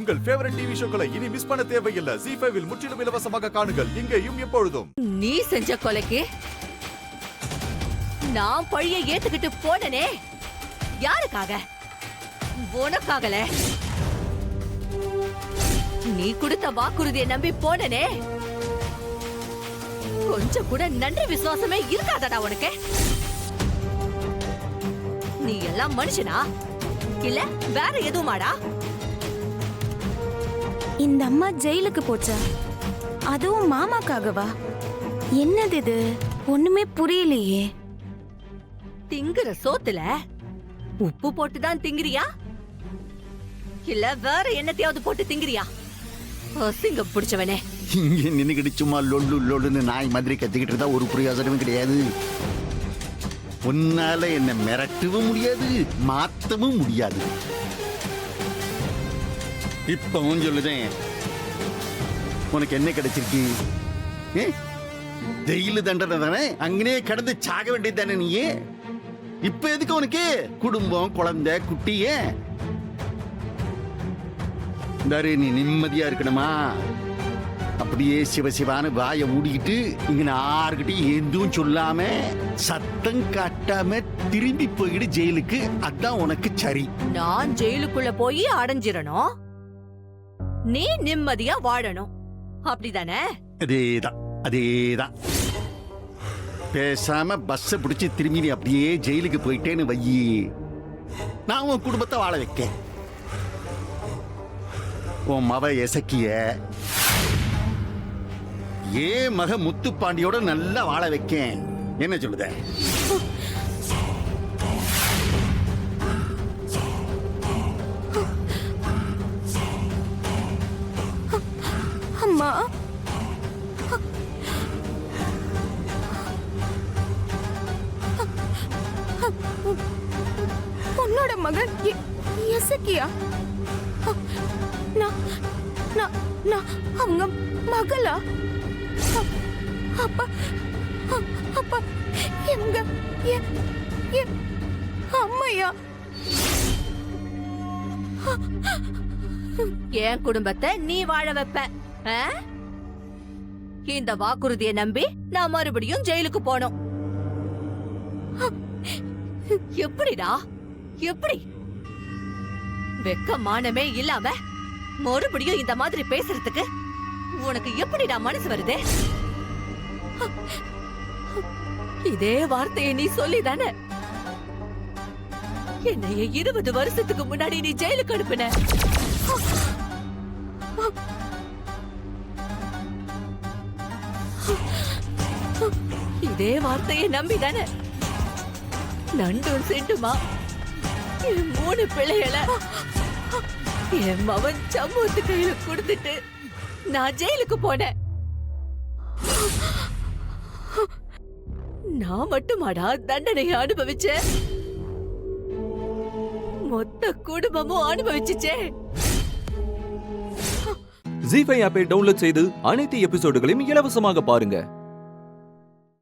உங்கள் favourite TV ஷோக்களை இனி miss பண்ண தேவையில்லை. ZEE5 இல் முற்றிலும் இலவசமாக காணுங்கள். இங்கேயும் எப்பொழுதும். நீ செஞ்ச கொலைக்கு நான் பழிய ஏத்துக்கிட்டு போனனே, யாருக்காக? உனக்காகல. நீ கொடுத்த வாக்குறுதியை நம்பி போனனே, கொஞ்சம் கூட நன்றி விசுவாசமே இருக்காதடா உனக்கு. நீ எல்லாம் மனுஷனா இல்ல வேற எதுவுமாடா? இந்த அம்மா ஜெயிலுக்கு போச்சா? அதுவும் மாமாக்காகவா? என்னது இது? ஒண்ணுமே புரியலையே. திங்குற சோத்துல உப்பு போட்டுதான் திங்கிறியா இல்ல வேற என்னத்தையாவது போட்டு திங்கிறியா? அசிங்கம் பிடிச்சவனே. இங்க நின்னுக்கிட்டு சும்மா லொல்லு லொல்லுன்னு நாய் மாதிரி கத்திக்கிட்டு இருந்தா ஒரு பிரயோஜனமும் கிடையாது. உன்னால என்ன மிரட்டவும் முடியாது, மாத்தவும் முடியாது. இப்பவும் சொல்லுதேன், உனக்கு என்ன கிடைச்சிருக்கு? ஜெயிலு தண்டனை தானே, அங்கனே கடந்து சாக வேண்டியது தானே நீயே. இப்ப எதுக்கு உனக்கு குடும்பம், குழந்தை, குட்டியே? நீ நிம்மதியா இருக்கணுமா? அப்படியே சிவசிவான வாயை மூடிக்கிட்டு இங்க யாருக்கிட்டையும் எதுவும் சொல்லாம சத்தம் காட்டாம திரும்பி போயிடு ஜெயிலுக்கு. அதான் உனக்கு சரி. நான் ஜெயிலுக்குள்ள போய் அடைஞ்சிரணும், நீ நிம்மதியா வாழணும், அப்படிதானே? அதேதான் அதேதான். பேசாம பஸ்ஸ பிடிச்சி திரும்பி நீ அப்படியே ஜெயிலுக்கு போயிட்டேன்னு வையி, நான் உன் குடும்பத்தை வாழ வைக்கேன். உன் மவ எசக்கிய ஏ மக முத்துப்பாண்டியோட நல்லா வாழ வைக்கேன். என்ன சொல்லுத? அம்மா, உன்னோட மகன் எசக்கியா? நான் அவங்க மகளா? அப்பா அப்பா எங்க அம்மையா? என் குடும்பத்தை நீ வாழ வைப்ப. இந்த வாக்குறுதியை நம்பி நான் மறுபடியும் ஜெயிலுக்கு போனோம். எப்படிடா? எப்படி? வெக்க மானமே இல்லாம மறுபடியும் இந்த மாதிரி பேசுறதுக்கு உனக்கு எப்படிடா மனசு வருது? இதே வார்த்தையை நீ சொல்லிதானே என்னைய 20 வருஷத்துக்கு முன்னாடி நீ ஜெயிலுக்கு அனுப்பின. இதே வார்த்தையை நம்பிதானே நண்டும் செண்டுமா என் 3 பிள்ளைகளை என் மவன் சமூகத்து கையில கொடுத்துட்டு நான் ஜெயிலுக்கு போனேன். நான் மட்டுமாடா தண்டனையை அனுபவிச்சேன், மொத்த குடும்பமும் அனுபவிச்சுச்சே. ZEE5 ஆப்பை டவுன்லோட் செய்து அனைத்து எபிசோடுகளையும் இலவசமாக பாருங்க.